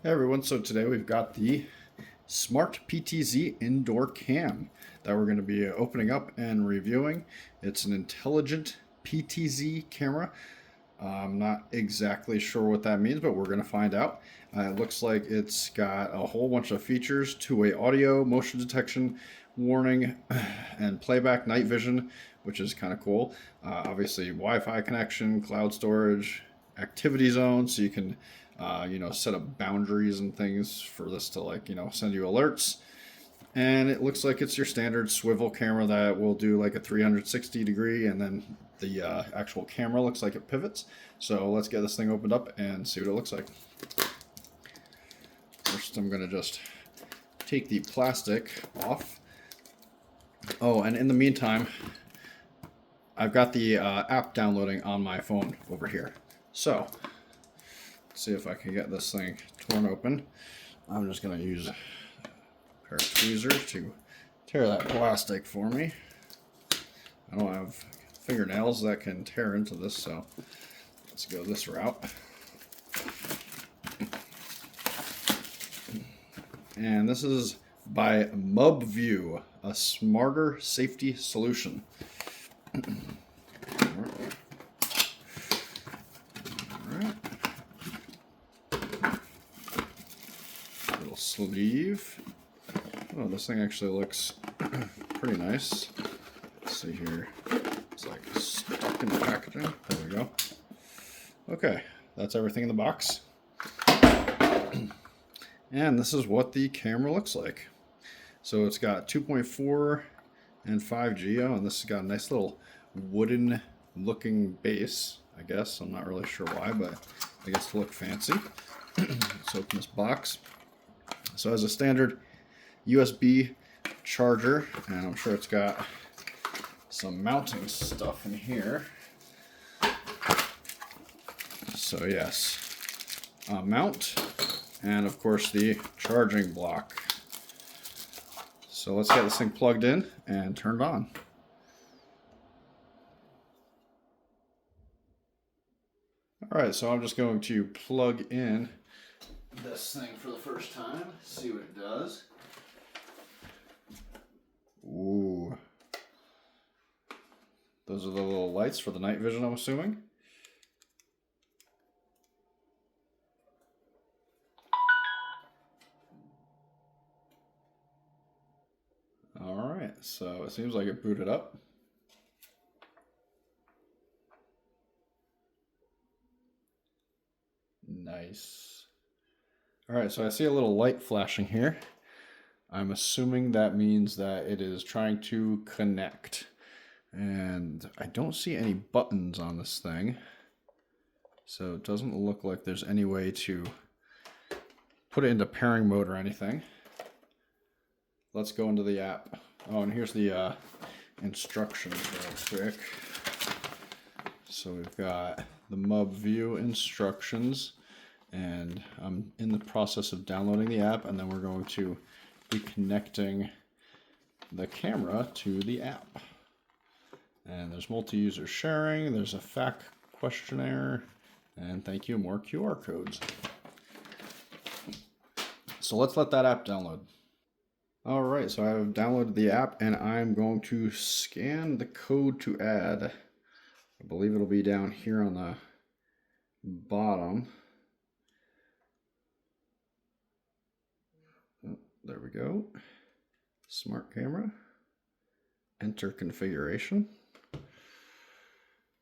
Hey everyone, so today we've got the Smart PTZ indoor cam that we're going to be opening up and reviewing. It's an intelligent PTZ camera. I'm not exactly sure what that means, but we're going to find out. It looks like it's got a whole bunch of features: two-way audio, motion detection, warning, and playback night vision, which is kind of cool. Obviously, Wi-Fi connection, cloud storage, activity zone, so you can set up boundaries and things for this to send you alerts. And it looks like it's your standard swivel camera that will do like a 360 degree, and then the actual camera looks like it pivots. So let's get this thing opened up and see what it looks like. First, I'm going to just take the plastic off. Oh, and in the meantime, I've got the app downloading on my phone over here. So let's see if I can get this thing torn open. I'm just going to use a pair of tweezers to tear that plastic for me. I don't have fingernails that can tear into this, so let's go this route. And this is by Mubview, a smarter safety solution. Little sleeve. Oh, this thing actually looks pretty nice. Let's see here. It's like stuck in the packaging. There we go. Okay, that's everything in the box. And this is what the camera looks like. So it's got 2.4 and 5G. Oh, and this has got a nice little wooden looking base, I guess. I'm not really sure why, but I guess to look fancy. Let's open this box. So it has a standard USB charger, and I'm sure it's got some mounting stuff in here. So yes, a mount, and of course the charging block. So let's get this thing plugged in and turned on. Alright, so I'm just going to plug in this thing for the first time, see what it does. Ooh. Those are the little lights for the night vision, I'm assuming. Alright, so it seems like it booted up. Nice. Alright, so I see a little light flashing here. I'm assuming that means that it is trying to connect. And I don't see any buttons on this thing. So it doesn't look like there's any way to put it into pairing mode or anything. Let's go into the app. Oh, and here's the instructions real quick. So we've got the Mubview instructions, and I'm in the process of downloading the app, and then we're going to be connecting the camera to the app. And there's multi-user sharing, there's a FAQ questionnaire, and thank you, more QR codes. So let's let that app download. Alright, so I've downloaded the app, and I'm going to scan the code to add. I believe it'll be down here on the bottom. Oh, there we go. Smart camera. Enter configuration.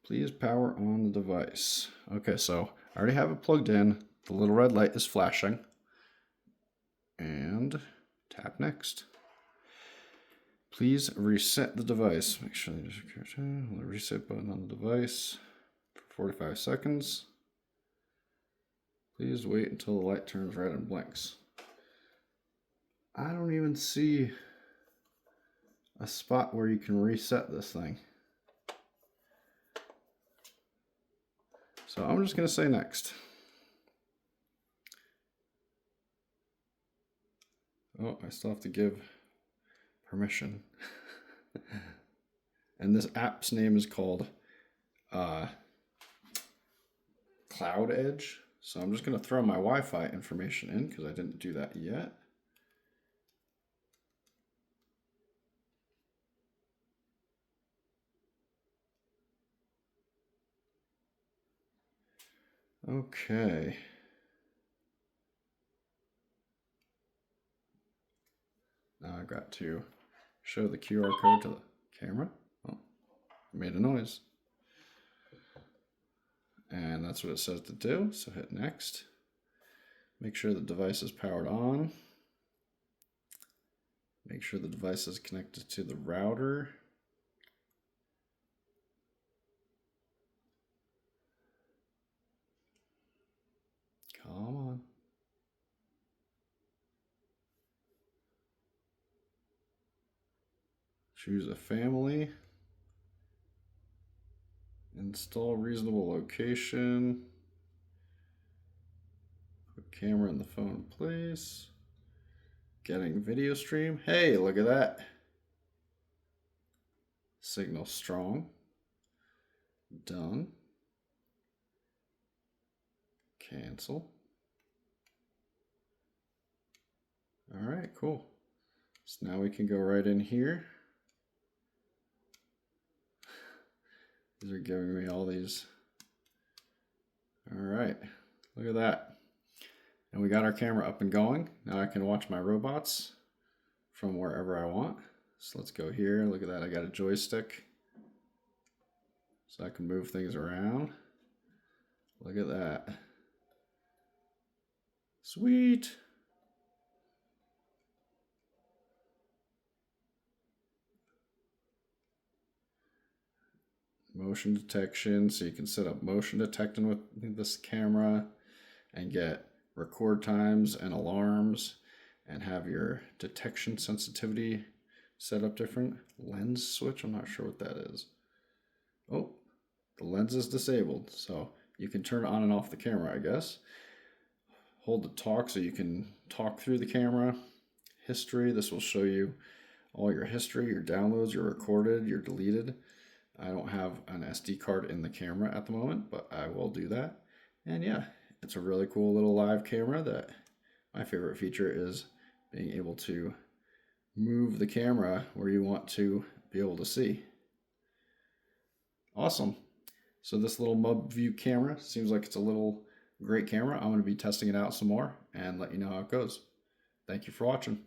Please power on the device. Okay, so I already have it plugged in. The little red light is flashing. And tap next. Please reset the device. Make sure there's a reset button on the device for 45 seconds. Please wait until the light turns red and blinks. I don't even see a spot where you can reset this thing. So I'm just going to say next. Oh, I still have to give permission. And this app's name is called Cloud Edge. So I'm just going to throw my Wi-Fi information in because I didn't do that yet. Okay. Now I've got to show the QR code to the camera. Oh, I made a noise. And that's what it says to do. So hit next. Make sure the device is powered on. Make sure the device is connected to the router. Come on. Choose a family. Install reasonable location. Put camera in the phone in place. Getting video stream. Hey, look at that. Signal strong. Done. Cancel. All right, cool. So now we can go right in here. These are giving me all these. All right, look at that. And we got our camera up and going. Now I can watch my robots from wherever I want. So let's go here. Look at that, I got a joystick. So I can move things around. Look at that. Sweet. Motion detection, so you can set up motion detection with this camera and get record times and alarms and have your detection sensitivity set up different. Lens switch, I'm not sure what that is. Oh, the lens is disabled, so you can turn on and off the camera, I guess. Hold the talk so you can talk through the camera. History, this will show you all your history, your downloads, your recorded, your deleted. I don't have an SD card in the camera at the moment, but I will do that. And yeah, it's a really cool little live camera that my favorite feature is being able to move the camera where you want to be able to see. Awesome. So this little Mubview camera seems like it's a little great camera. I'm going to be testing it out some more and let you know how it goes. Thank you for watching.